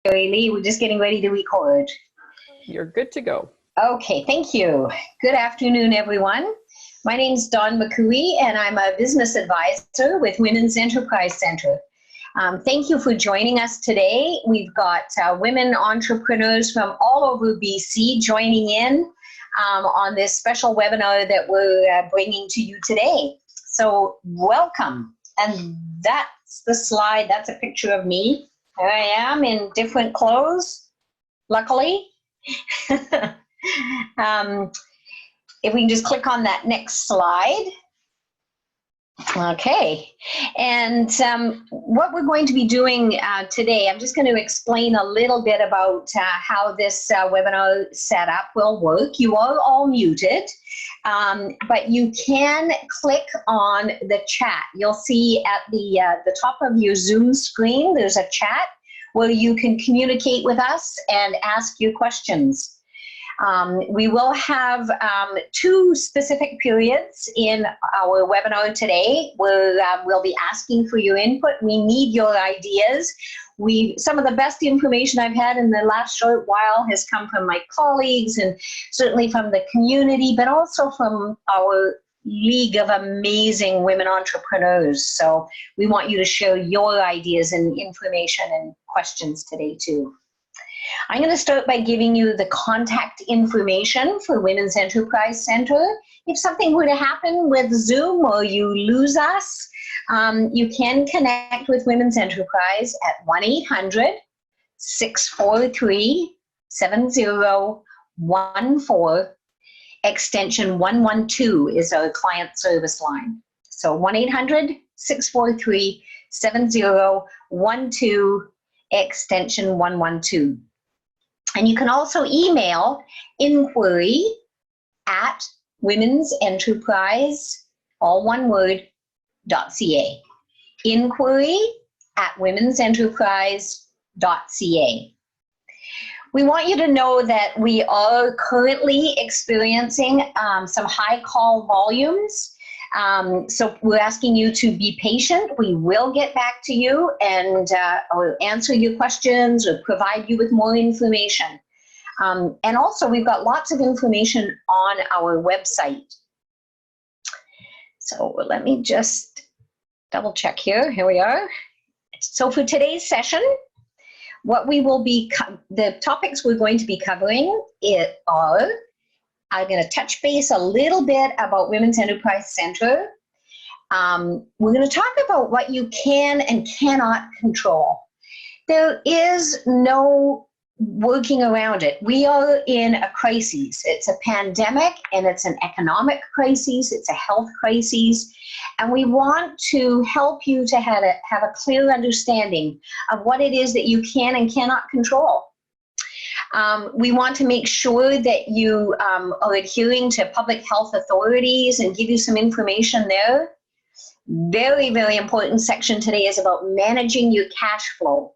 Lee. We're just getting ready to record. You're good to go. Okay, thank you. Good afternoon, everyone. My name is Dawn McCooey, and I'm a business advisor with Women's Enterprise Center. Thank you for joining us today. We've got women entrepreneurs from all over BC joining in on this special webinar that we're bringing to you today. So welcome. And that's the slide. That's a picture of me. Here I am in different clothes, luckily. If we can just click on that next slide. Okay, and what we're going to be doing today, I'm just going to explain a little bit about how this webinar setup will work. You are all muted, but you can click on the chat. You'll see at the top of your Zoom screen, there's a chat where you can communicate with us and ask your questions. We will have two specific periods in our webinar today where we'll be asking for your input. We need your ideas. Some of the best information I've had in the last short while has come from my colleagues and certainly from the community, but also from our league of amazing women entrepreneurs. So we want you to share your ideas and information and questions today too. I'm going to start by giving you the contact information for Women's Enterprise Center. If something were to happen with Zoom or you lose us, you can connect with Women's Enterprise at 1-800-643-7014. Extension 112 is our client service line. So 1-800-643-7012, extension 112. And you can also email inquiry@womensenterprise, all one word, .ca. inquiry@womensenterprise.ca. We want you to know that we are currently experiencing some high call volumes. So we're asking you to be patient. We will get back to you and or answer your questions or provide you with more information. And also we've got lots of information on our website. So let me just double check here. Here we are. So for today's session, what we will be, the topics we're going to be covering are, I'm going to touch base a little bit about Women's Enterprise Center. We're going to talk about what you can and cannot control. There is no working around it. We are in a crisis. It's a pandemic and it's an economic crisis. It's a health crisis. And we want to help you to have a clear understanding of what it is that you can and cannot control. We want to make sure that you are adhering to public health authorities and give you some information there. Very, very important section today is about managing your cash flow.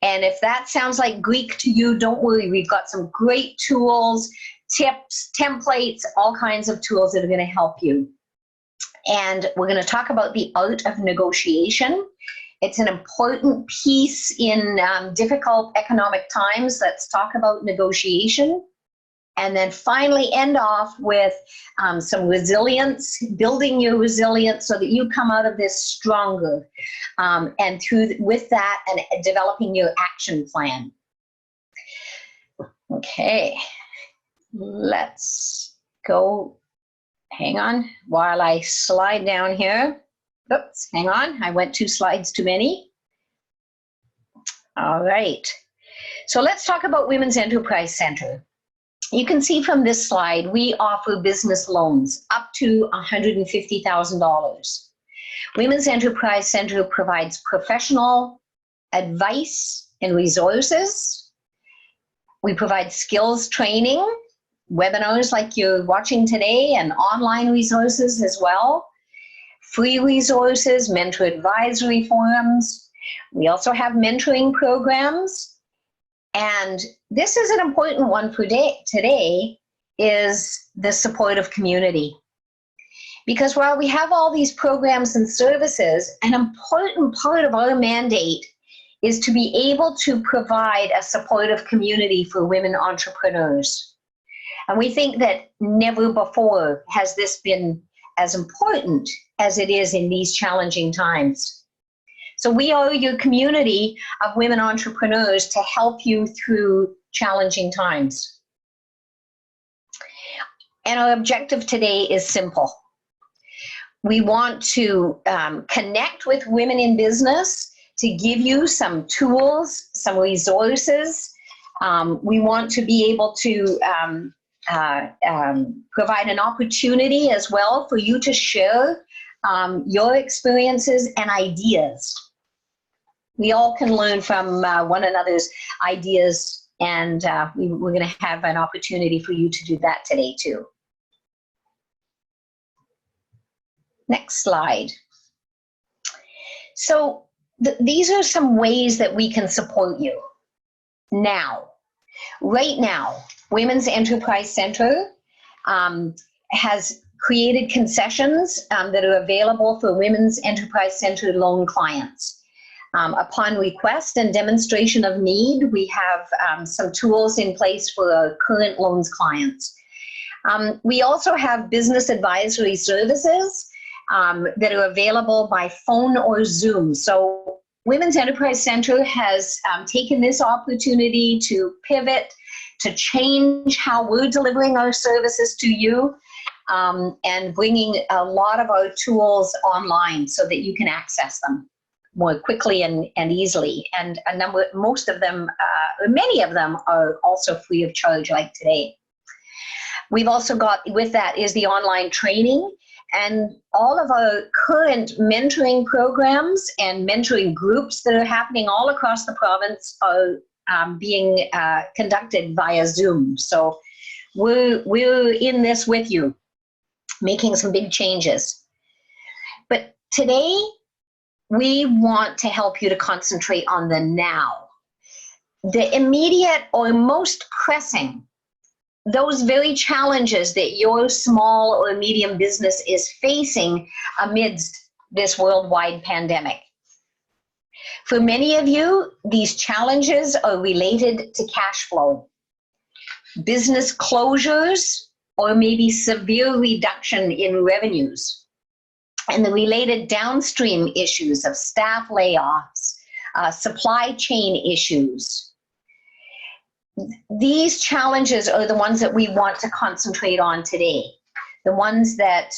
And if that sounds like Greek to you, don't worry. We've got some great tools, tips, templates, all kinds of tools that are going to help you. And we're going to talk about the art of negotiation. It's an important piece in difficult economic times. Let's talk about negotiation. And then finally end off with some resilience, building your resilience so that you come out of this stronger. And with that, and developing your action plan. Okay, let's go. Hang on while I slide down here. Oops, hang on, I went 2 slides too many. All right, so let's talk about Women's Enterprise Center. You can see from this slide, we offer business loans up to $150,000. Women's Enterprise Center provides professional advice and resources. We provide skills training, webinars like you're watching today, and online resources as well. Free resources, mentor advisory forums. We also have mentoring programs. And this is an important one for today, is the supportive community. Because while we have all these programs and services, an important part of our mandate is to be able to provide a supportive community for women entrepreneurs. And we think that never before has this been as important as it is in these challenging times. So we are your community of women entrepreneurs to help you through challenging times. And our objective today is simple. We want to connect with women in business to give you some tools, some resources. We want to be able to provide an opportunity as well for you to share your experiences and ideas. We all can learn from one another's ideas, and we're going to have an opportunity for you to do that today too. Next slide. So these are some ways that we can support you now. Right now, Women's Enterprise Center has created concessions that are available for Women's Enterprise Center loan clients. Upon request and demonstration of need, we have some tools in place for our current loans clients. We also have business advisory services that are available by phone or Zoom. So Women's Enterprise Center has taken this opportunity to pivot, to change how we're delivering our services to you, and bringing a lot of our tools online so that you can access them more quickly and easily. And most of them, many of them are also free of charge like today. We've also got, with that is the online training, and all of our current mentoring programs and mentoring groups that are happening all across the province are being conducted via Zoom. So we're in this with you, making some big changes. But today, we want to help you to concentrate on the now. The immediate or most pressing, those very challenges that your small or medium business is facing amidst this worldwide pandemic. For many of you, these challenges are related to cash flow, business closures, or maybe severe reduction in revenues, and the related downstream issues of staff layoffs, supply chain issues. These challenges are the ones that we want to concentrate on today, the ones that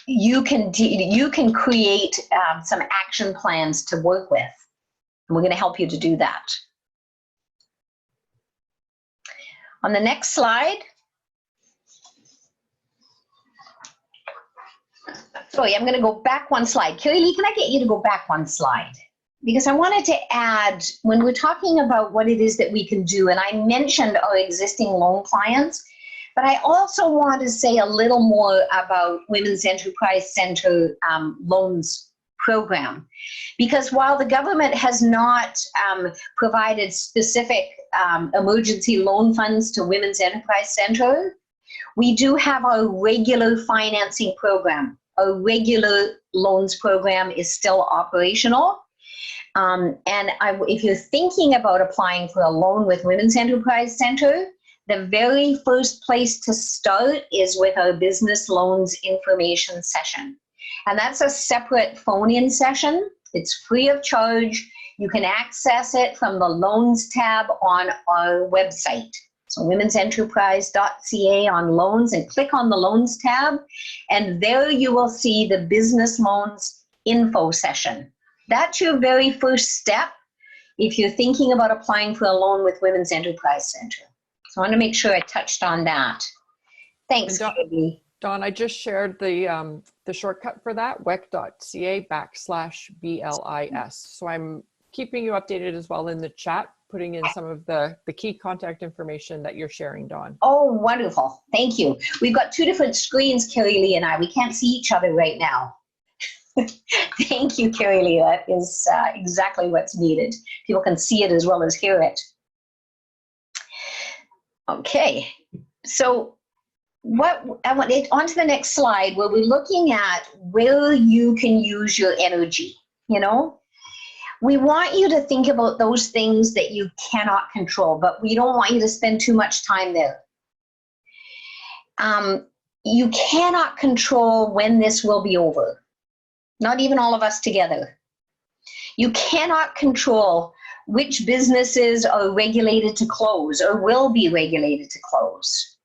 you can create some action plans to work with. And we're going to help you to do that. On the next slide. Sorry, I'm going to go back one slide. Kirili, can I get you to go back one slide? Because I wanted to add, when we're talking about what it is that we can do, and I mentioned our existing loan clients, but I also want to say a little more about Women's Enterprise Center loans program. Because while the government has not provided specific emergency loan funds to Women's Enterprise Center, we do have our regular financing program. Our regular loans program is still operational. If you're thinking about applying for a loan with Women's Enterprise Center, the very first place to start is with our business loans information session. And that's a separate phone-in session. It's free of charge. You can access it from the loans tab on our website. So womensenterprise.ca on loans, and click on the loans tab. And there you will see the business loans info session. That's your very first step if you're thinking about applying for a loan with Women's Enterprise Center. So I want to make sure I touched on that. Thanks, Katie. Dawn, I just shared the shortcut for that, wec.ca/BLIS. So I'm keeping you updated as well in the chat, putting in some of the key contact information that you're sharing, Dawn. Oh, wonderful. Thank you. We've got two different screens, Carrie Lee and I. We can't see each other right now. Thank you, Carrie Lee. That is exactly what's needed. People can see it as well as hear it. Okay, so on to the next slide, where we're looking at where you can use your energy. you know? We want you to think about those things that you cannot control, but we don't want you to spend too much time there. You cannot control when this will be over. Not even all of us together. You cannot control which businesses are regulated to close or will be regulated to close.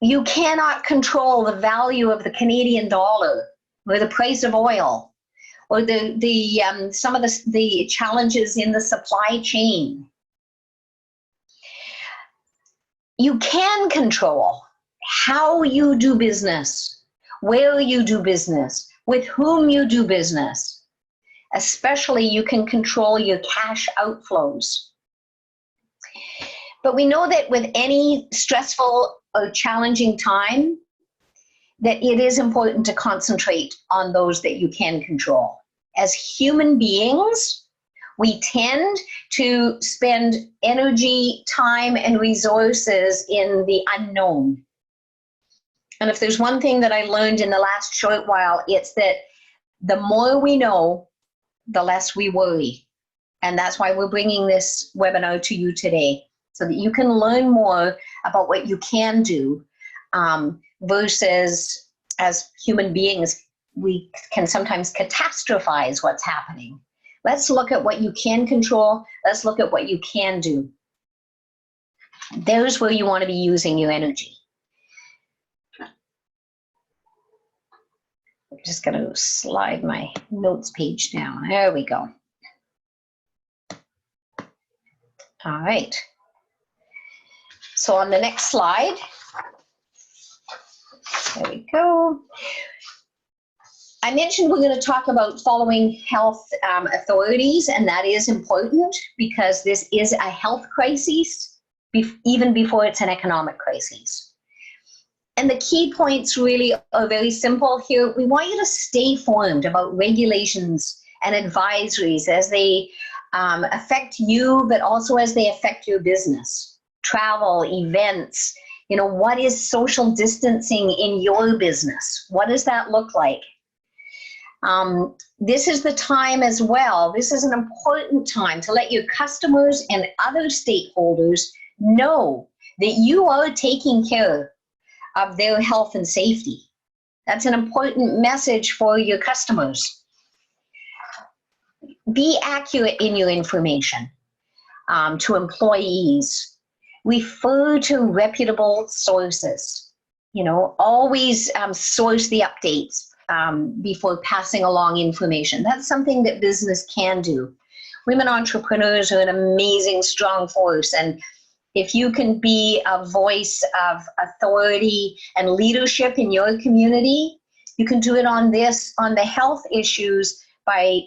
You cannot control the value of the Canadian dollar or the price of oil or some of the challenges in the supply chain. You can control how you do business, where you do business, with whom you do business. Especially, you can control your cash outflows. But we know that with any stressful or challenging time, that it is important to concentrate on those that you can control. As human beings, we tend to spend energy, time, and resources in the unknown. And if there's one thing that I learned in the last short while, it's that the more we know, the less we worry. And that's why we're bringing this webinar to you today, so that you can learn more about what you can do versus, as human beings, we can sometimes catastrophize what's happening. Let's look at what you can control. Let's look at what you can do. There's where you want to be using your energy. I'm just going to slide my notes page down. There we go. All right. So on the next slide, there we go. I mentioned we're going to talk about following health authorities, and that is important because this is a health crisis, even before it's an economic crisis. And the key points really are very simple here. We want you to stay informed about regulations and advisories as they affect you, but also as they affect your business. Travel, events, you know, what is social distancing in your business? What does that look like? This is the time as well. This is an important time to let your customers and other stakeholders know that you are taking care of their health and safety. That's an important message for your customers. Be accurate in your information to employees. Refer to reputable sources. You know, always source the updates before passing along information. That's something that business can do. Women entrepreneurs are an amazing, strong force, and if you can be a voice of authority and leadership in your community, you can do it on the health issues by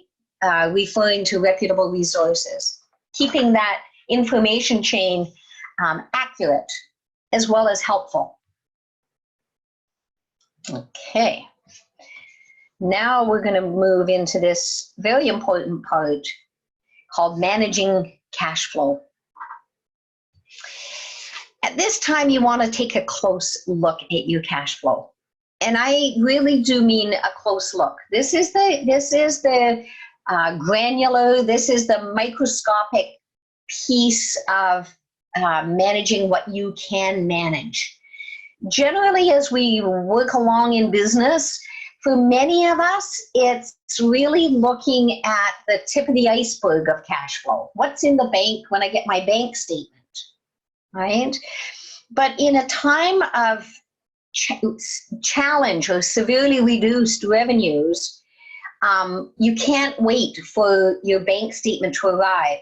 referring to reputable resources, keeping that information chain accurate as well as helpful. Okay. Now we're going to move into this very important part called managing cash flow. At this time, you want to take a close look at your cash flow. And I really do mean a close look. This is the granular, this is the microscopic piece of managing what you can manage. Generally, as we work along in business, for many of us, it's really looking at the tip of the iceberg of cash flow. What's in the bank when I get my bank statement, right? But in a time of challenge or severely reduced revenues, you can't wait for your bank statement to arrive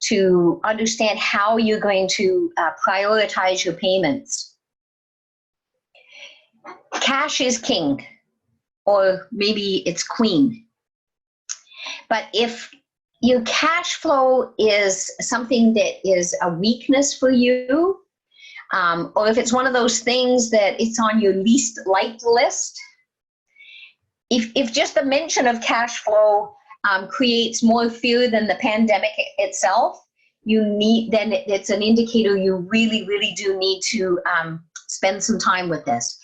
to understand how you're going to prioritize your payments. Cash is king, or maybe it's queen. But if your cash flow is something that is a weakness for you, or if it's one of those things that it's on your least liked list, if just the mention of cash flow creates more fear than the pandemic itself, then it's an indicator you really, really do need to spend some time with this.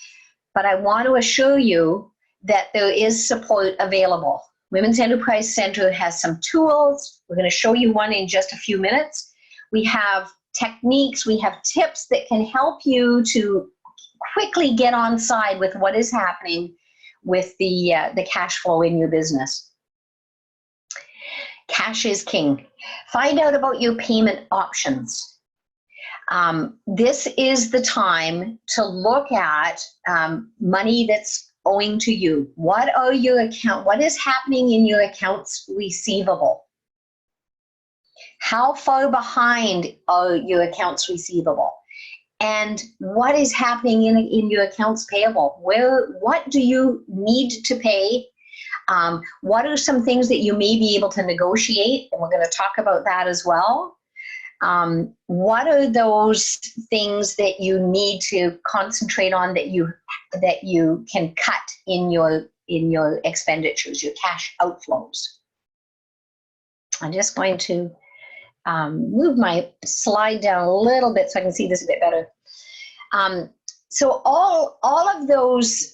But I want to assure you that there is support available. Women's Enterprise Center has some tools. We're going to show you one in just a few minutes. We have techniques, we have tips that can help you to quickly get on side with what is happening with the cash flow in your business. Cash is king. Find out about your payment options. This is the time to look at money that's owing to you. What is happening in your accounts receivable? How far behind are your accounts receivable? And what is happening in your accounts payable? What do you need to pay? What are some things that you may be able to negotiate? And we're going to talk about that as well. What are those things that you need to concentrate on that you can cut in your expenditures, your cash outflows? I'm just going to move my slide down a little bit so I can see this a bit better. So all of those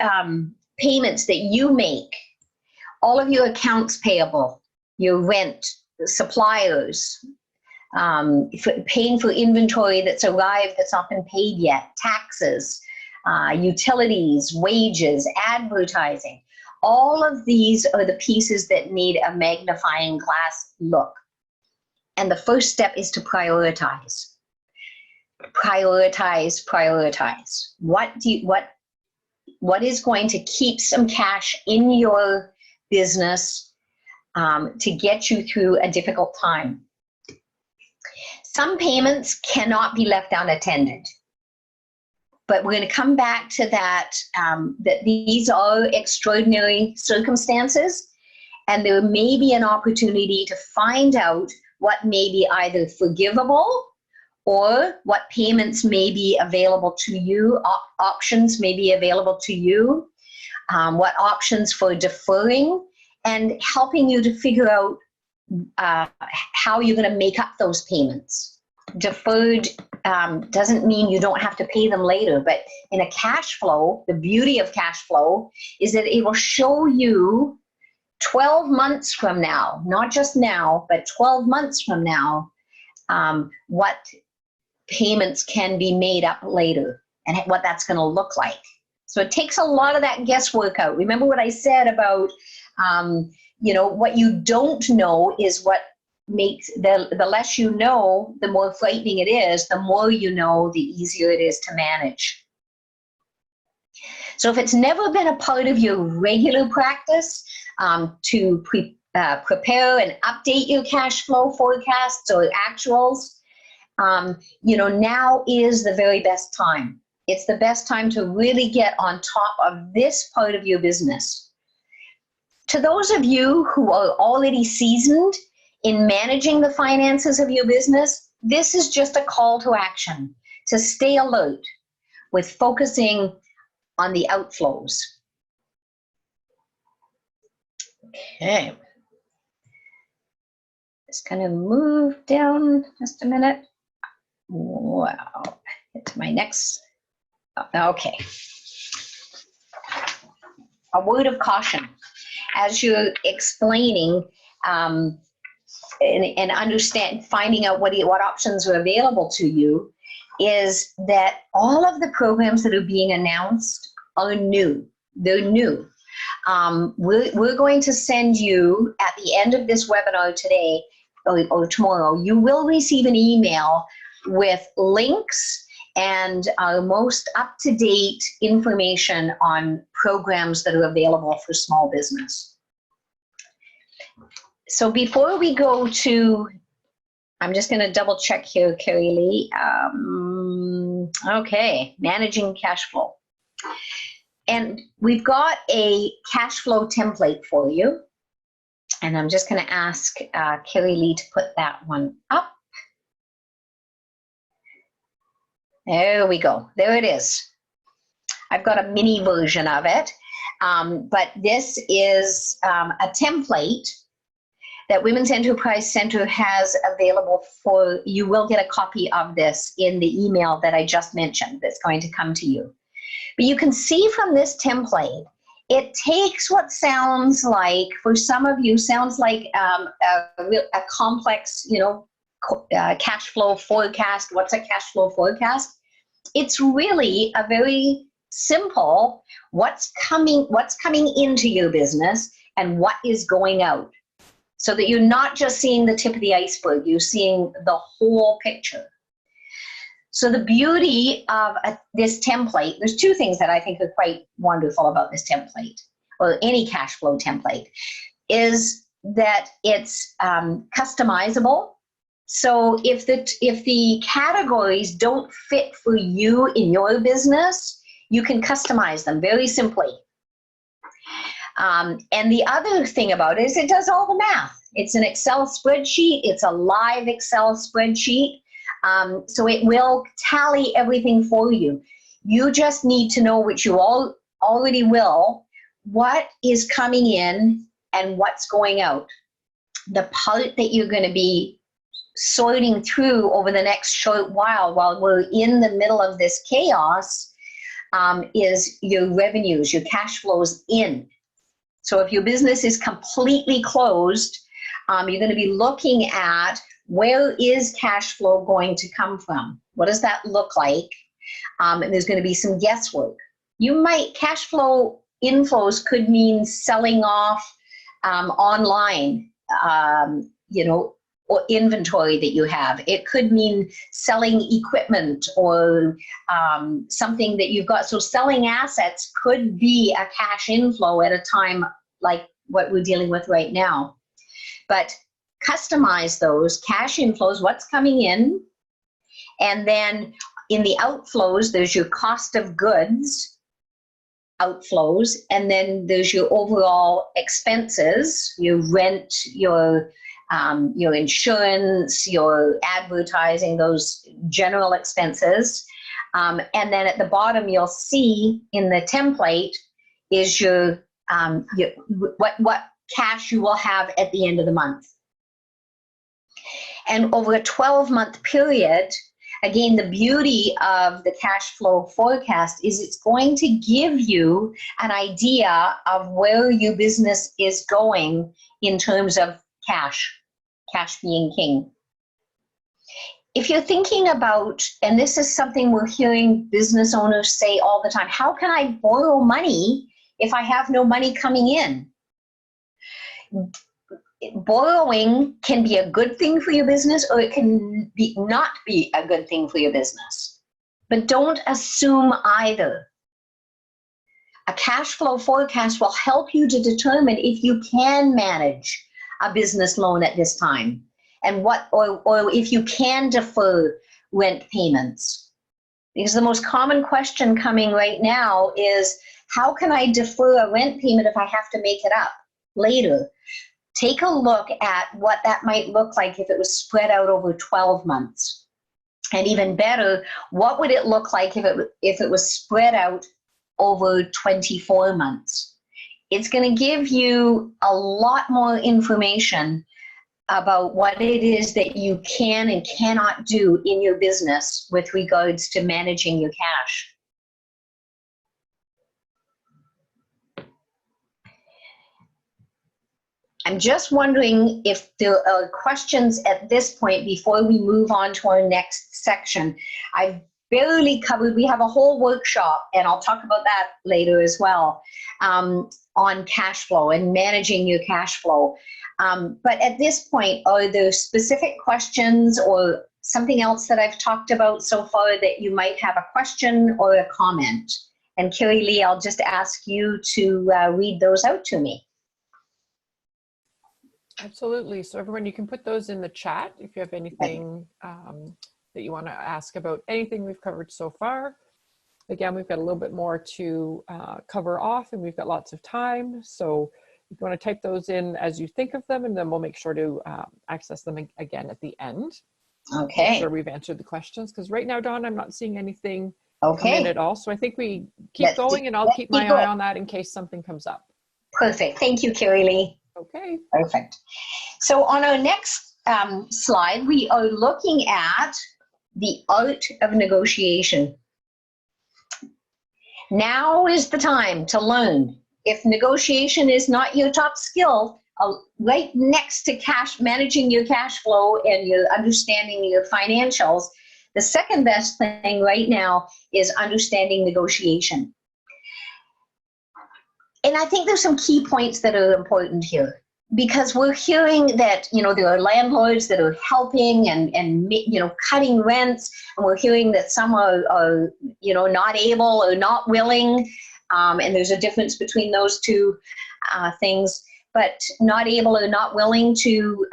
payments that you make, all of your accounts payable, your rent, suppliers, paying for inventory that's arrived that's not been paid yet, taxes, utilities, wages, advertising, all of these are the pieces that need a magnifying glass look. And the first step is to prioritize. Prioritize, prioritize. What is going to keep some cash in your business to get you through a difficult time? Some payments cannot be left unattended. But we're going to come back to that, that these are extraordinary circumstances, and there may be an opportunity to find out what may be either forgivable or what payments may be available to you, options may be available to you, what options for deferring, and helping you to figure out how you're going to make up those payments. Deferred doesn't mean you don't have to pay them later, but in a cash flow, the beauty of cash flow is that it will show you 12 months from now, not just now, but 12 months from now, what payments can be made up later and what that's going to look like. So it takes a lot of that guesswork out. Remember what I said about, what you don't know is what makes the less you know, the more frightening it is. The more you know, the easier it is to manage. So if it's never been a part of your regular practice to prepare and update your cash flow forecasts or actuals, now is the very best time. It's the best time to really get on top of this part of your business. To those of you who are already seasoned in managing the finances of your business, this is just a call to action to stay alert with focusing on the outflows. Okay. Just going to move down just a minute. Wow. Get to my next. Okay. A word of caution. As you're explaining and finding out what options are available to you, is that all of the programs that are being announced are new. They're new. We're going to send you, at the end of this webinar today or tomorrow, you will receive an email with links and our most up-to-date information on programs that are available for small business. So before we go to, I'm just going to double check here, Carrie Lee. Okay, managing cash flow. And we've got a cash flow template for you. And I'm just going to ask Carrie Lee to put that one up. There we go. There it is. I've got a mini version of it. But this is a template that Women's Enterprise Center has available for you. Will get a copy of this in the email that I just mentioned that's going to come to you. But you can see from this template it takes what sounds like, for some of you, sounds like a complex, cash flow forecast. What's a cash flow forecast? It's really a very simple, what's coming into your business and what is going out. So that you're not just seeing the tip of the iceberg, you're seeing the whole picture. So the beauty of this template, there's two things that I think are quite wonderful about this template, or any cash flow template, is that it's customizable. So if the categories don't fit for you in your business, you can customize them very simply. And the other thing about it is it does all the math. It's an Excel spreadsheet. It's a live Excel spreadsheet. So it will tally everything for you. You just need to know, which you all already will, what is coming in and what's going out. The part that you're going to be sorting through over the next short while we're in the middle of this chaos, is your revenues, your cash flows in. So if your business is completely closed, you're going to be looking at, where is cash flow going to come from? What does that look like? And there's going to be some guesswork. Cash flow inflows could mean selling off online, or inventory that you have. It could mean selling equipment or something that you've got. So selling assets could be a cash inflow at a time like what we're dealing with right now. But customize those cash inflows, what's coming in, and then in the outflows, there's your cost of goods outflows, and then there's your overall expenses, your rent, your insurance, your advertising, those general expenses. And then at the bottom, you'll see in the template is what cash you will have at the end of the month. And over a 12-month period, again, the beauty of the cash flow forecast is it's going to give you an idea of where your business is going in terms of cash being king. If you're thinking about, and this is something we're hearing business owners say all the time, how can I borrow money if I have no money coming in? Borrowing can be a good thing for your business, or it can not be a good thing for your business. But don't assume either. A cash flow forecast will help you to determine if you can manage a business loan at this time, and or if you can defer rent payments. Because the most common question coming right now is, how can I defer a rent payment if I have to make it up later? Take a look at what that might look like if it was spread out over 12 months. And even better, what would it look like if it was spread out over 24 months? It's going to give you a lot more information about what it is that you can and cannot do in your business with regards to managing your cash. I'm just wondering if there are questions at this point before we move on to our next section. I've barely covered, we have a whole workshop, and I'll talk about that later as well, on cash flow and managing your cash flow. But at this point, are there specific questions or something else that I've talked about so far that you might have a question or a comment? And Carrie Lee, I'll just ask you to read those out to me. Absolutely. So everyone, you can put those in the chat if you have anything that you want to ask about anything we've covered so far. Again, we've got a little bit more to cover off, and we've got lots of time. So if you want to type those in as you think of them, and then we'll make sure to access them again at the end. Okay. Make sure we've answered the questions, because right now, Dawn, I'm not seeing anything come in at all. So I think we keep going, and I'll keep my eye on that in case something comes up. Perfect. Thank you, Carrie Lee. Okay. Perfect. So on our next slide, we are looking at the art of negotiation. Now is the time to learn if negotiation is not your top skill, right next to managing your cash flow and your understanding your financials, the second best thing right now is understanding negotiation. And I think there's some key points that are important here, because we're hearing that, there are landlords that are helping and cutting rents, and we're hearing that some are not able or not willing, and there's a difference between those two things, but not able or not willing to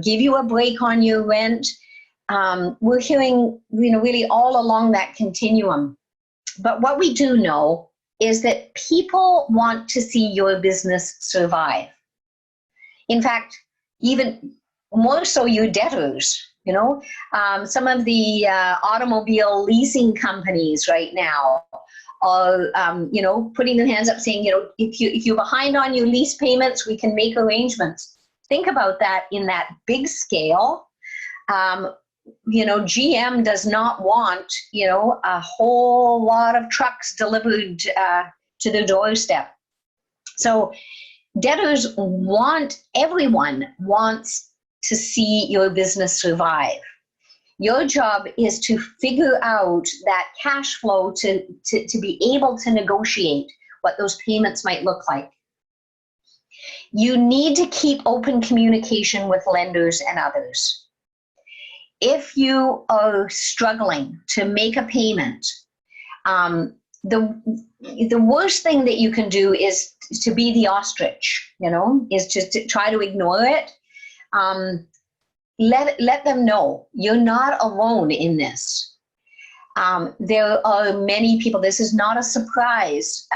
give you a break on your rent. We're hearing, really all along that continuum. But what we do know is that people want to see your business survive. In fact, even more so your debtors, some of the automobile leasing companies right now are, putting their hands up saying, if you're behind on your lease payments, we can make arrangements. Think about that in that big scale. GM does not want, a whole lot of trucks delivered to their doorstep. So everyone wants to see your business survive. Your job is to figure out that cash flow to be able to negotiate what those payments might look like. You need to keep open communication with lenders and others. If you are struggling to make a payment, the worst thing that you can do is to be the ostrich, is just to try to ignore it. Let them know you're not alone in this. There are many people. This is not a surprise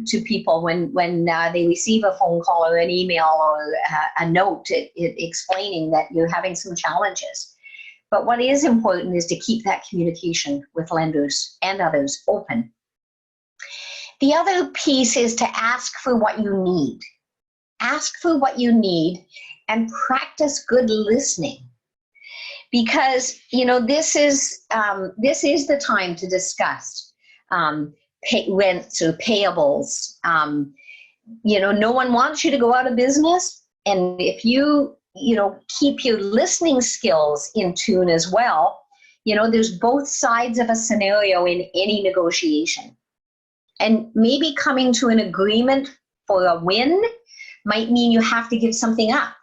to people when they receive a phone call or an email or a note explaining that you're having some challenges. But what is important is to keep that communication with lenders and others open. The other piece is to ask for what you need. Ask for what you need and practice good listening. Because, this is the time to discuss rents or payables. No one wants you to go out of business. And if you keep your listening skills in tune as well, there's both sides of a scenario in any negotiation. And maybe coming to an agreement for a win might mean you have to give something up,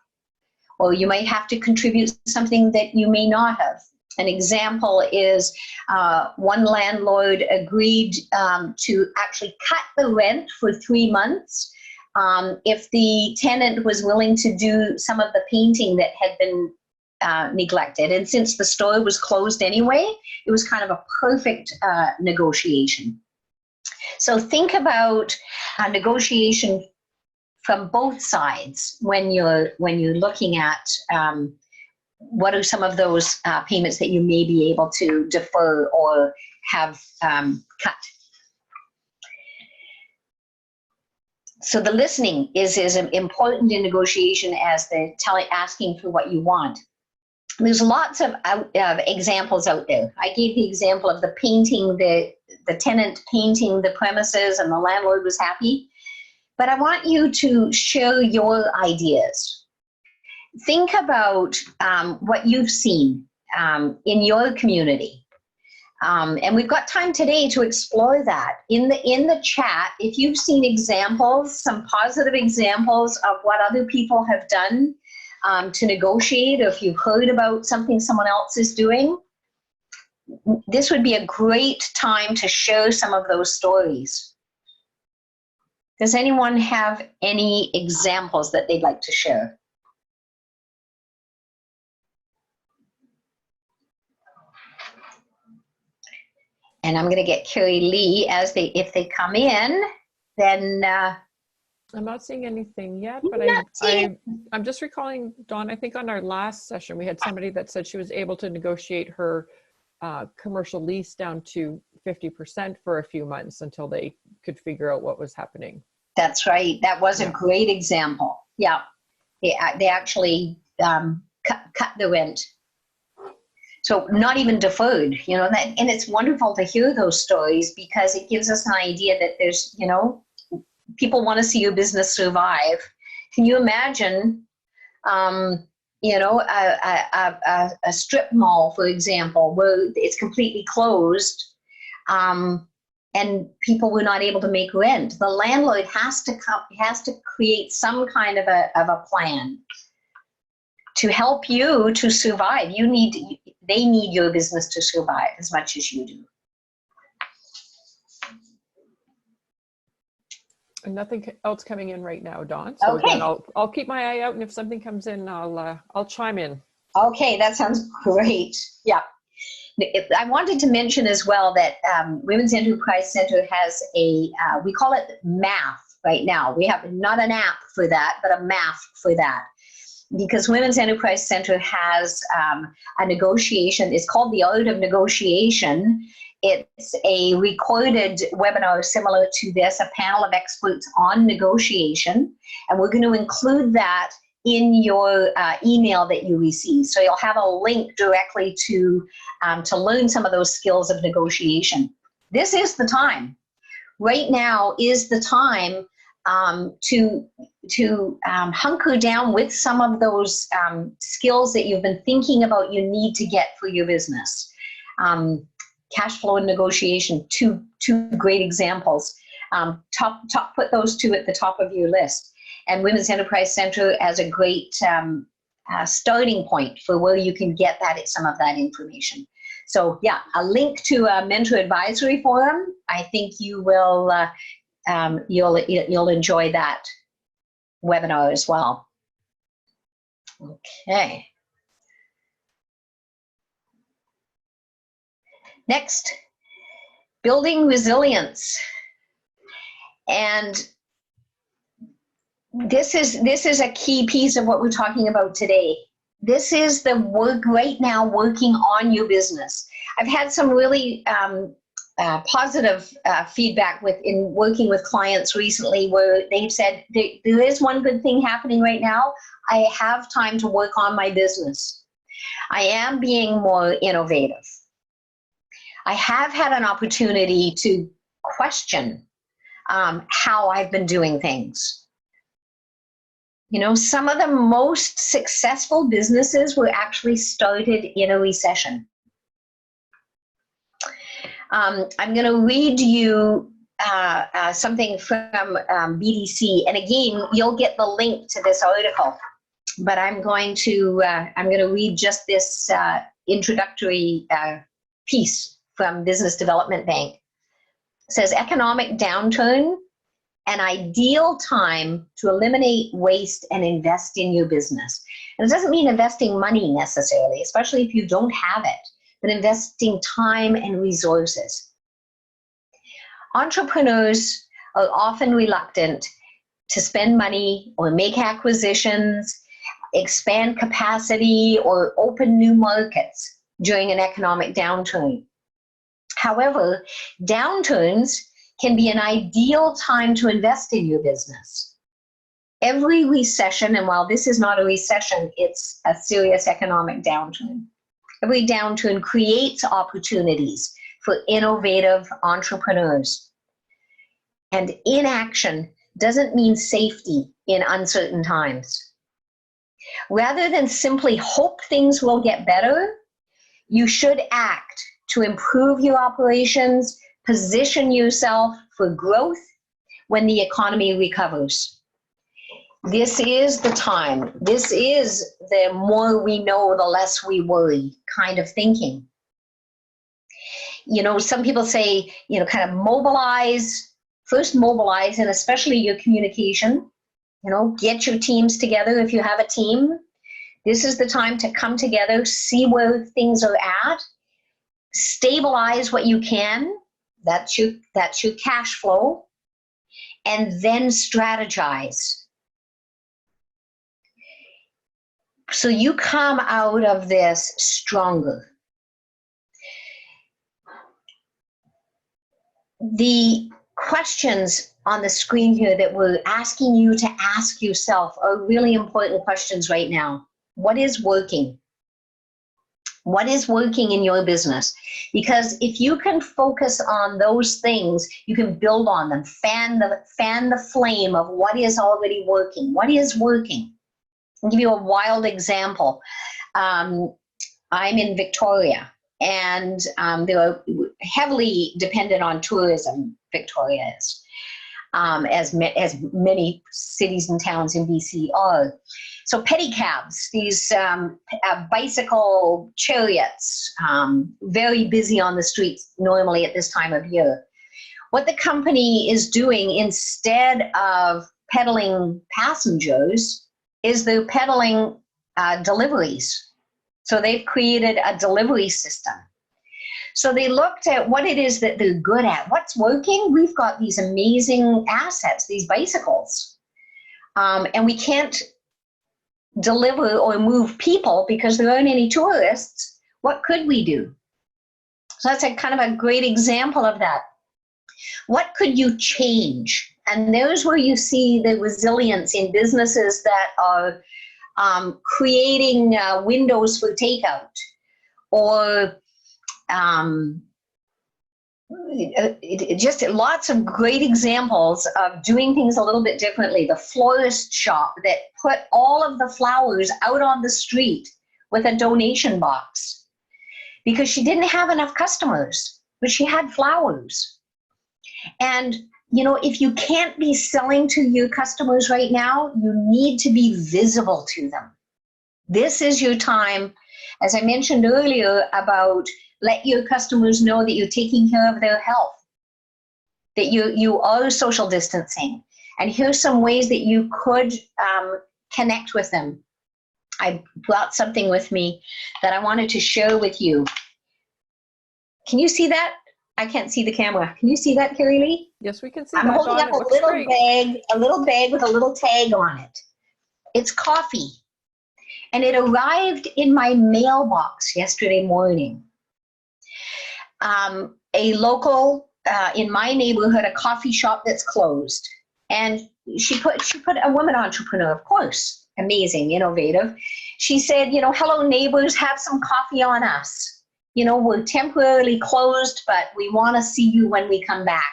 or you might have to contribute something that you may not have. An example is one landlord agreed to actually cut the rent for 3 months if the tenant was willing to do some of the painting that had been neglected. And since the store was closed anyway, it was kind of a perfect negotiation. So think about negotiation from both sides when you're looking at what are some of those payments that you may be able to defer or have cut. So the listening is as important in negotiation as the asking for what you want. There's lots of examples out there. I gave the example of the painting, the tenant painting the premises and the landlord was happy. But I want you to share your ideas. Think about what you've seen in your community. And we've got time today to explore that. In the chat, if you've seen examples, some positive examples of what other people have done to negotiate, or if you've heard about something someone else is doing, this would be a great time to share some of those stories. Does anyone have any examples that they'd like to share? And I'm going to get Carrie Lee if they come in, then. I'm not seeing anything yet, but I'm just recalling, Dawn, I think on our last session, we had somebody that said she was able to negotiate her commercial lease down to 50% for a few months until they could figure out what was happening. That's right. That was a great example. Yeah. They actually cut the rent. So not even deferred, and it's wonderful to hear those stories because it gives us an idea that there's, people want to see your business survive. Can you imagine, you know, a strip mall, for example, where it's completely closed, and people were not able to make rent? The landlord has to create some kind of a plan to help you to survive. They need your business to survive as much as you do. And nothing else coming in right now, Dawn. So okay. Again, I'll keep my eye out, and if something comes in, I'll chime in. Okay, that sounds great. Yeah. I wanted to mention as well that Women's Enterprise Center has we call it math right now. We have not an app for that, but a math for that. Because Women's Enterprise Center has a negotiation. It's called the Art of Negotiation. It's a recorded webinar similar to this, a panel of experts on negotiation. And we're going to include that in your email that you receive. So you'll have a link directly to learn some of those skills of negotiation. This is the time. Right now is the time to hunker down with some of those skills that you've been thinking about you need to get for your business. Cash flow and negotiation, two great examples. Put those two at the top of your list. And Women's Enterprise Center as a great starting point for where you can get some of that information. So yeah, a link to a mentor advisory forum. I think you will you'll enjoy that webinar as well. Okay. Next, building resilience. And this is a key piece of what we're talking about today. This is the work right now, working on your business. I've had some really positive feedback in working with clients recently, where they've said, there is one good thing happening right now. I have time to work on my business. I am being more innovative. I have had an opportunity to question how I've been doing things. You know, some of the most successful businesses were actually started in a recession. I'm going to read you something from BDC, and again, you'll get the link to this article. But I'm going to read just this introductory piece from Business Development Bank. It says, economic downturn, an ideal time to eliminate waste and invest in your business. And it doesn't mean investing money necessarily, especially if you don't have it, but investing time and resources. Entrepreneurs are often reluctant to spend money or make acquisitions, expand capacity, or open new markets during an economic downturn. However, downturns can be an ideal time to invest in your business. Every recession, and while this is not a recession, it's a serious economic downturn. Every downturn creates opportunities for innovative entrepreneurs. And inaction doesn't mean safety in uncertain times. Rather than simply hope things will get better, you should act to improve your operations, position yourself for growth when the economy recovers. This is the time. This is the more we know, the less we worry kind of thinking. You know, some people say, you know, kind of mobilize, first mobilize, and especially your communication. You know, get your teams together if you have a team. This is the time to come together, see where things are at, stabilize what you can. That's your cash flow, and then strategize. So you come out of this stronger. The questions on the screen here that we're asking you to ask yourself are really important questions right now. What is working? What is working in your business? Because if you can focus on those things, you can build on them, fan the flame of what is already working. What is working? I'll give you a wild example. I'm in Victoria, and they're heavily dependent on tourism, Victoria is, as many cities and towns in BC are. So pedicabs, these bicycle chariots, very busy on the streets normally at this time of year. What the company is doing, instead of peddling passengers, is they're peddling deliveries. So they've created a delivery system. So they looked at what it is that they're good at. What's working? We've got these amazing assets, these bicycles. And we can't deliver or move people because there aren't any tourists. What could we do? So that's a kind of a great example of that. What could you change? And there's where you see the resilience in businesses that are creating windows for takeout, or just lots of great examples of doing things a little bit differently. The florist shop that put all of the flowers out on the street with a donation box because she didn't have enough customers, but she had flowers. And you know, if you can't be selling to your customers right now, you need to be visible to them. This is your time, as I mentioned earlier, about let your customers know that you're taking care of their health, that you are social distancing. And here's some ways that you could connect with them. I brought something with me that I wanted to share with you. Can you see that? I can't see the camera. Can you see that, Carrie Lee? Yes, we can see I'm that. holding Dawn, up a little bag with a little tag on it. It's coffee. And it arrived in my mailbox yesterday morning. A local, in my neighborhood, a coffee shop that's closed. And she put a woman entrepreneur, of course, amazing, innovative. She said, you know, hello neighbors, have some coffee on us. You know, we're temporarily closed, but we want to see you when we come back.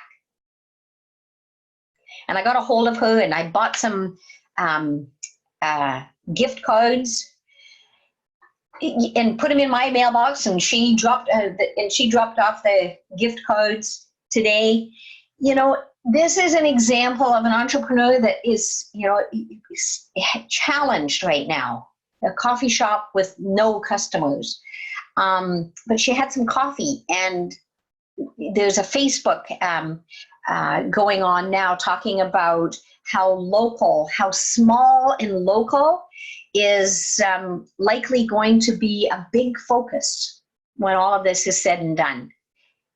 And I got a hold of her and I bought some gift cards and put them in my mailbox, and she dropped off the gift cards today. You know, this is an example of an entrepreneur that is, you know, challenged right now. A coffee shop with no customers. But she had some coffee, and there's a Facebook going on now talking about how small and local is likely going to be a big focus when all of this is said and done.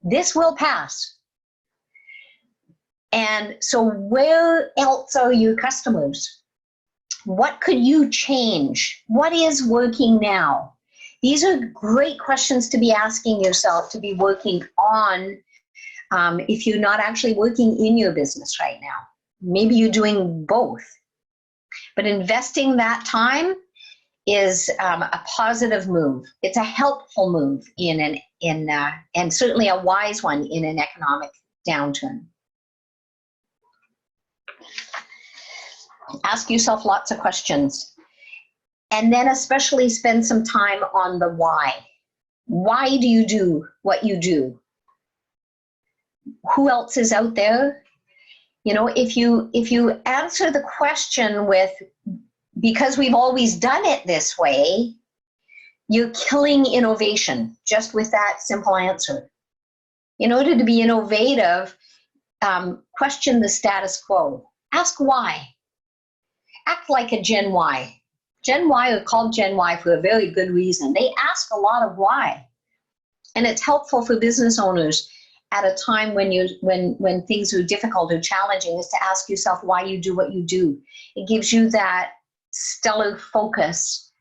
This will pass. And so where else are your customers? What could you change? What is working now? These are great questions to be asking yourself, to be working on if you're not actually working in your business right now. Maybe you're doing both. But investing that time is a positive move. It's a helpful move and certainly a wise one in an economic downturn. Ask yourself lots of questions. And then especially spend some time on the why. Why do you do what you do? Who else is out there? You know, if you answer the question with, because we've always done it this way, you're killing innovation just with that simple answer. In order to be innovative, question the status quo. Ask why. Act like a Gen Y. Gen Y are called Gen Y for a very good reason. They ask a lot of why. And it's helpful for business owners at a time when things are difficult or challenging, is to ask yourself why you do what you do. It gives you that stellar focus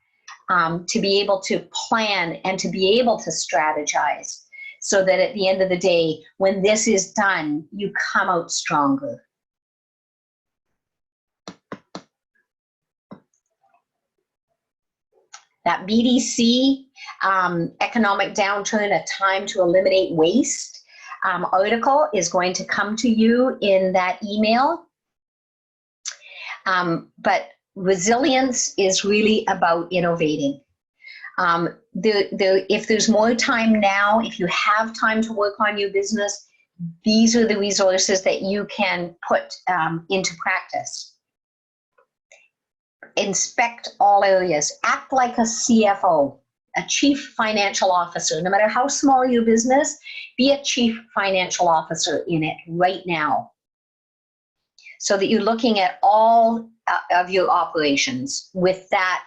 to be able to plan and to be able to strategize, so that at the end of the day, when this is done, you come out stronger. That BDC Economic Downturn, A Time to Eliminate Waste article is going to come to you in that email. But resilience is really about innovating. If there's more time now, if you have time to work on your business, these are the resources that you can put into practice. Inspect all areas. Act like a CFO, a chief financial officer. No matter how small your business, be a chief financial officer in it right now, so that you're looking at all of your operations with that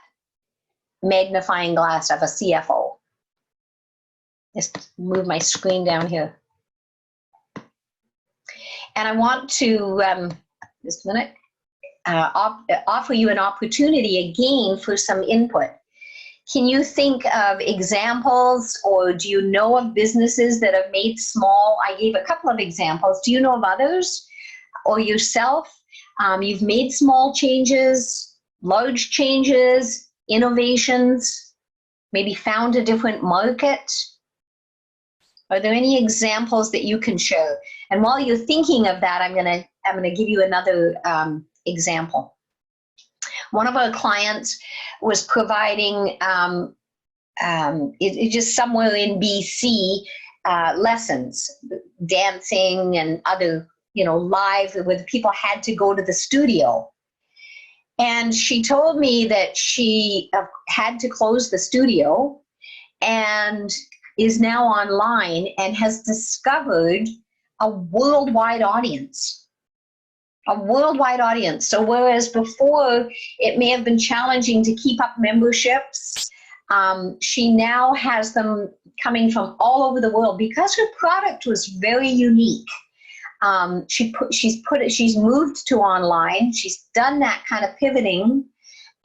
magnifying glass of a CFO. Just move my screen down here. And I want to, just a minute, offer you an opportunity again for some input. Can you think of examples, or do you know of businesses that have made small? I gave a couple of examples. Do you know of others, or yourself? You've made small changes, large changes, innovations, maybe found a different market. Are there any examples that you can show? And while you're thinking of that, I'm gonna give you another example. One of our clients was providing just somewhere in BC lessons, dancing and other, live, where the people had to go to the studio. And she told me that she had to close the studio and is now online and has discovered a worldwide audience. A worldwide audience. So whereas before it may have been challenging to keep up memberships, she now has them coming from all over the world because her product was very unique. She's moved to online. She's done that kind of pivoting,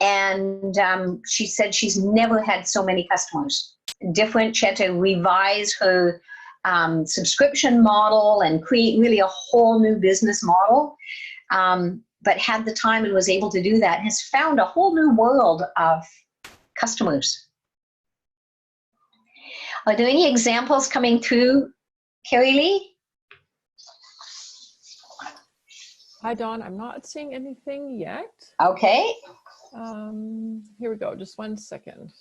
and she said she's never had so many customers. She had to revise her subscription model and create really a whole new business model, but had the time and was able to do that, and has found a whole new world of customers. Are there any examples coming through, Carrie Lee? Hi, Dawn. I'm not seeing anything yet. Okay. Here we go. Just 1 second.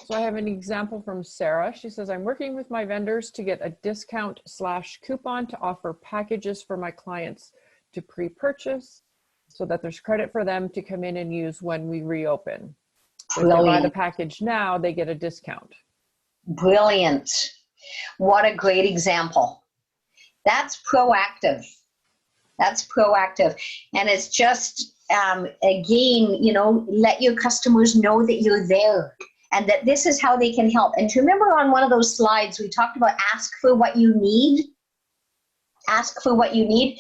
So I have an example from Sarah. She says, I'm working with my vendors to get a discount/coupon to offer packages for my clients to pre-purchase so that there's credit for them to come in and use when we reopen. So if they buy the package now, they get a discount. Brilliant. What a great example. That's proactive. That's proactive. And it's just, again, let your customers know that you're there and that this is how they can help. And to remember, on one of those slides, we talked about ask for what you need. Ask for what you need.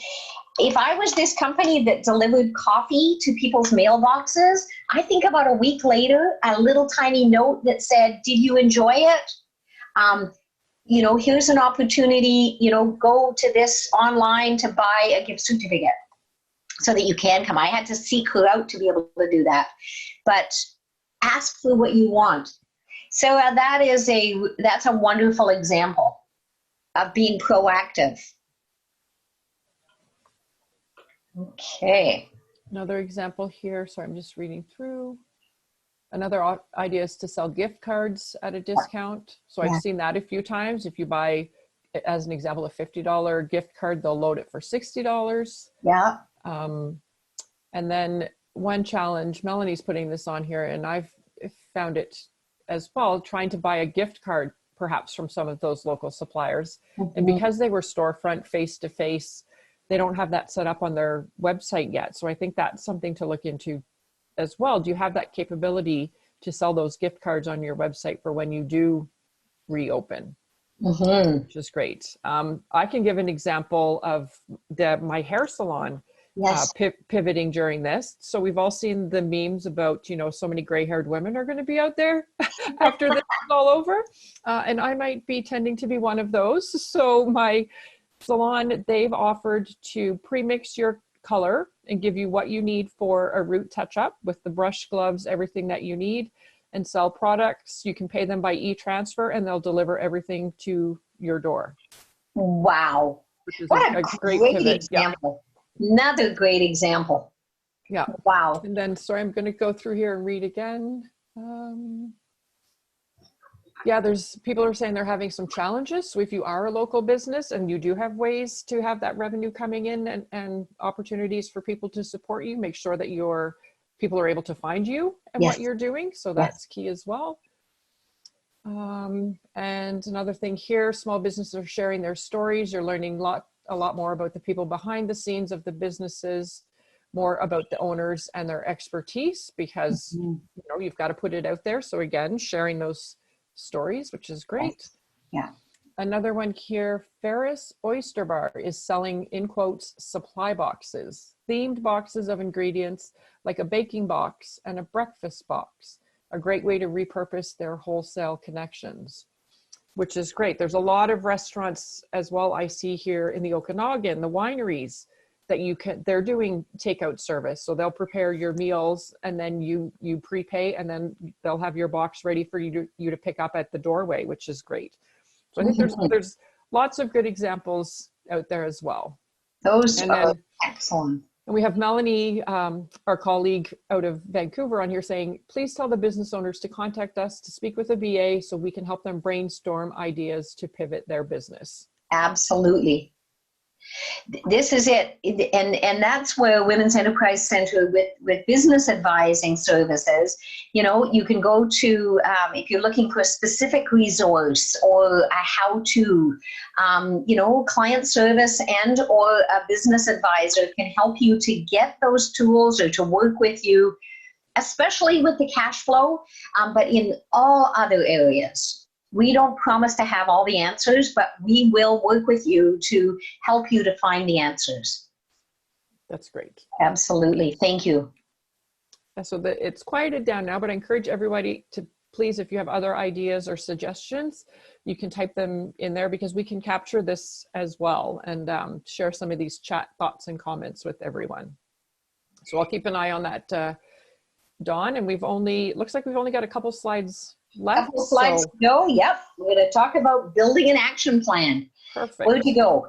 If I was this company that delivered coffee to people's mailboxes, I think about a week later, a little tiny note that said, did you enjoy it? Here's an opportunity, go to this online to buy a gift certificate so that you can come. I had to seek her out to be able to do that. But ask for what you want. So that's a wonderful example of being proactive. Okay. Another example here. Sorry, I'm just reading through. Another idea is to sell gift cards at a discount. So I've seen that a few times. If you buy, as an example, a $50 gift card, they'll load it for $60. Yeah. And then one challenge, Melanie's putting this on here, and I've found it as well, trying to buy a gift card perhaps from some of those local suppliers. Mm-hmm. And because they were storefront face-to-face, they don't have that set up on their website yet. So I think that's something to look into as well. Do you have that capability to sell those gift cards on your website for when you do reopen? Mm-hmm. Which is great. I can give an example of my hair salon pivoting during this. So we've all seen the memes about, so many gray-haired women are going to be out there after this is all over. And I might be tending to be one of those. So my salon, they've offered to pre-mix your color and give you what you need for a root touch-up with the brush, gloves, everything that you need. and sell products. You can pay them by e-transfer and they'll deliver everything to your door. Wow. Which is What a great great pivot. example. Yeah. Another great example. Yeah. Wow. And then, sorry, I'm going to go through here and read again. Yeah, there's people are saying they're having some challenges. So if you are a local business and you do have ways to have that revenue coming in and opportunities for people to support you, make sure that your people are able to find you and Yes. what you're doing. So that's key as well. And another thing here, small businesses are sharing their stories. You're learning a lot more about the people behind the scenes of the businesses, more about the owners and their expertise, because you know, you've got to put it out there. So again, sharing those stories, which is great. Yeah. Another one here, Ferris Oyster Bar is selling, in quotes, supply boxes, themed boxes of ingredients like a baking box and a breakfast box. A great way to repurpose their wholesale connections, which is great. There's a lot of restaurants as well I see here in the Okanagan, the wineries, that they're doing takeout service. So they'll prepare your meals and then you prepay, and then they'll have your box ready for you to pick up at the doorway, which is great. So I think there's lots of good examples out there as well. Those are excellent. And we have Melanie, our colleague out of Vancouver, on here saying, please tell the business owners to contact us to speak with a VA so we can help them brainstorm ideas to pivot their business. Absolutely. This is it. And that's where Women's Enterprise Center with business advising services, you know, you can go to, if you're looking for a specific resource or a how-to, you know, client service and or a business advisor can help you to get those tools or to work with you, especially with the cash flow, but in all other areas. We don't promise to have all the answers, but we will work with you to help you to find the answers. That's great. Absolutely. Thank you. So it's quieted down now, but I encourage everybody to please, if you have other ideas or suggestions, you can type them in there because we can capture this as well and share some of these chat thoughts and comments with everyone. So I'll keep an eye on that, Dawn, and looks like we've only got a couple slides left. Couple slides to go. Yep. We're going to talk about building an action plan. Perfect. Where'd you go?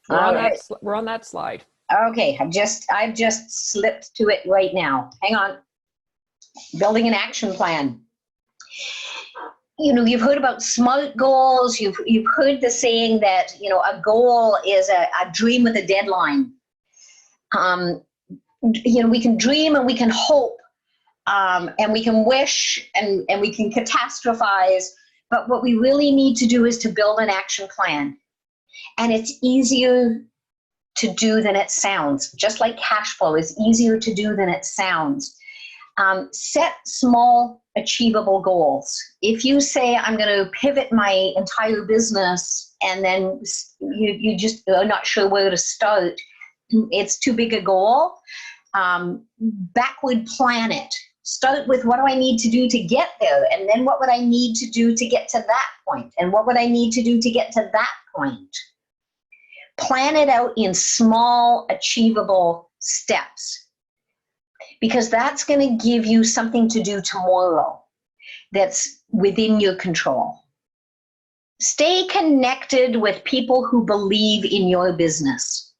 We're on that slide. Okay. I've just slipped to it right now. Hang on. Building an action plan. You know, you've heard about SMART goals. You've heard the saying that, you know, a goal is a dream with a deadline. You know, we can dream and we can hope. And we can wish and we can catastrophize, but what we really need to do is to build an action plan. And it's easier to do than it sounds. Just like cash flow is easier to do than it sounds. Set small, achievable goals. If you say, I'm going to pivot my entire business, and then you just are not sure where to start, it's too big a goal. Backward plan it. Start with what do I need to do to get there? And then what would I need to do to get to that point? And what would I need to do to get to that point? Plan it out in small, achievable steps, because that's going to give you something to do tomorrow that's within your control. Stay connected with people who believe in your business.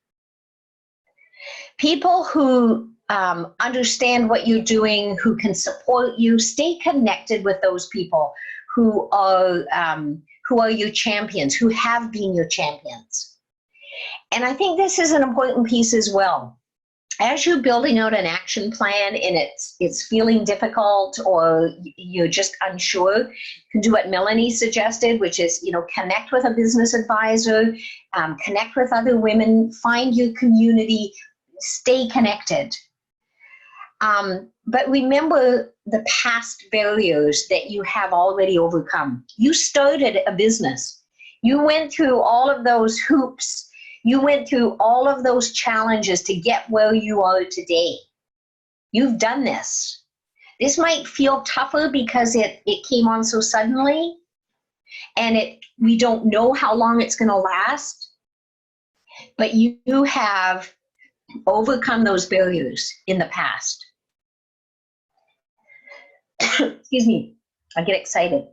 People who understand what you're doing, who can support you. Stay connected with those people who are your champions, who have been your champions. And I think this is an important piece as well. As you're building out an action plan and it's feeling difficult or you're just unsure, you can do what Melanie suggested, which is, you know, connect with a business advisor, connect with other women, find your community, stay connected. But remember the past barriers that you have already overcome. You started a business. You went through all of those hoops. You went through all of those challenges to get where you are today. You've done this. This might feel tougher because it came on so suddenly, and we don't know how long it's going to last, but you have overcome those barriers in the past. excuse me, I get excited.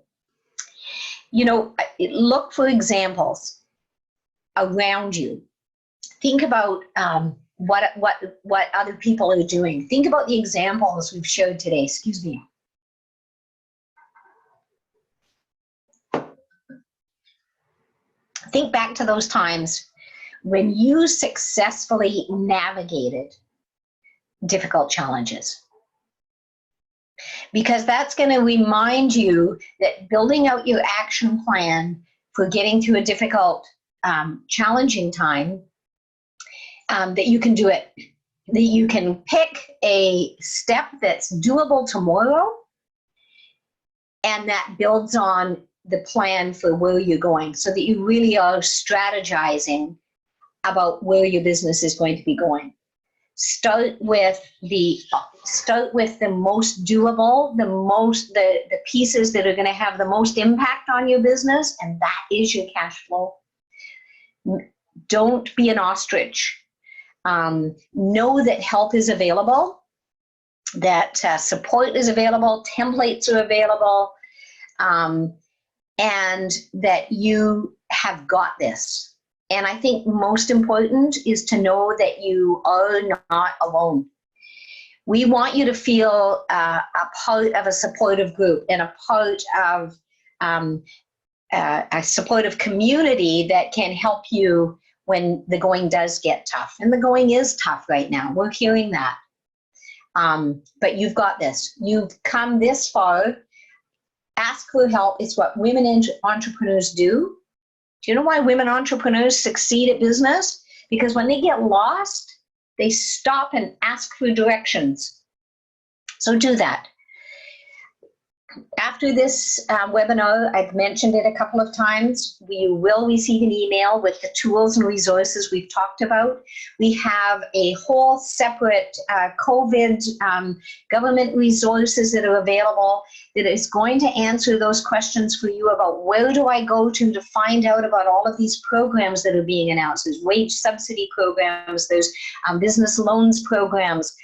You know, look for examples around you. Think about what other people are doing. Think about the examples we've showed today. Excuse me. Think back to those times when you successfully navigated difficult challenges. Because that's going to remind you that building out your action plan for getting through a difficult, challenging time, that you can do it. That you can pick a step that's doable tomorrow, and that builds on the plan for where you're going, so that you really are strategizing about where your business is going to be going. Start with the most doable, the pieces that are going to have the most impact on your business, and that is your cash flow. Don't be an ostrich. Know that help is available, that support is available, templates are available, and that you have got this. And I think most important is to know that you are not alone. We want you to feel a part of a supportive group and a part of a supportive community that can help you when the going does get tough. And the going is tough right now. We're hearing that. But you've got this. You've come this far. Ask for help. It's what women entrepreneurs do. Do you know why women entrepreneurs succeed at business? Because when they get lost, they stop and ask for directions. So do that. After this webinar, I've mentioned it a couple of times, you will receive an email with the tools and resources we've talked about. We have a whole separate COVID government resources that are available that is going to answer those questions for you about where do I go to find out about all of these programs that are being announced. There's wage subsidy programs, there's business loans programs,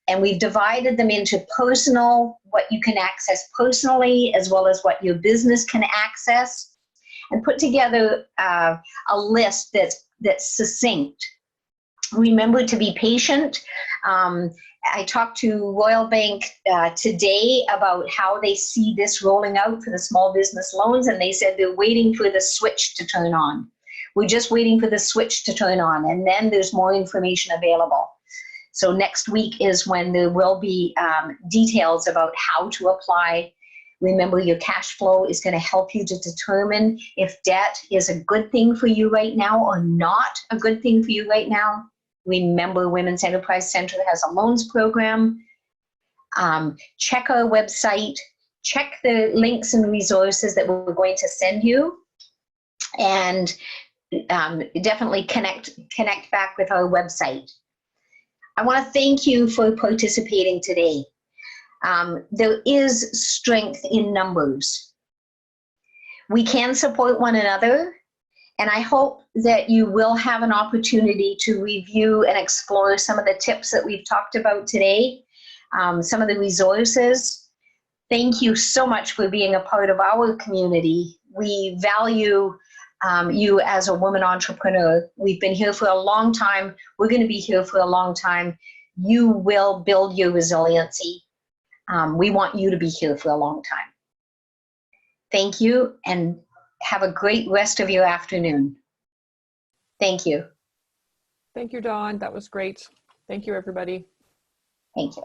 and we've divided them into personal, what you can access personally, as well as what your business can access, and put together a list that's succinct. Remember to be patient. I talked to Royal Bank today about how they see this rolling out for the small business loans, and they said they're waiting for the switch to turn on. We're just waiting for the switch to turn on, and then there's more information available. So next week is when there will be details about how to apply. Remember, your cash flow is going to help you to determine if debt is a good thing for you right now or not a good thing for you right now. Remember, Women's Enterprise Center has a loans program. Check our website. Check the links and resources that we're going to send you. And definitely connect back with our website. I want to thank you for participating today. There is strength in numbers. We can support one another, and I hope that you will have an opportunity to review and explore some of the tips that we've talked about today, some of the resources. Thank you so much for being a part of our community. We value you as a woman entrepreneur. We've been here for a long time. We're going to be here for a long time. You will build your resiliency. We want you to be here for a long time. Thank you, and have a great rest of your afternoon. Thank you. Thank you, Dawn. That was great. Thank you, everybody. Thank you.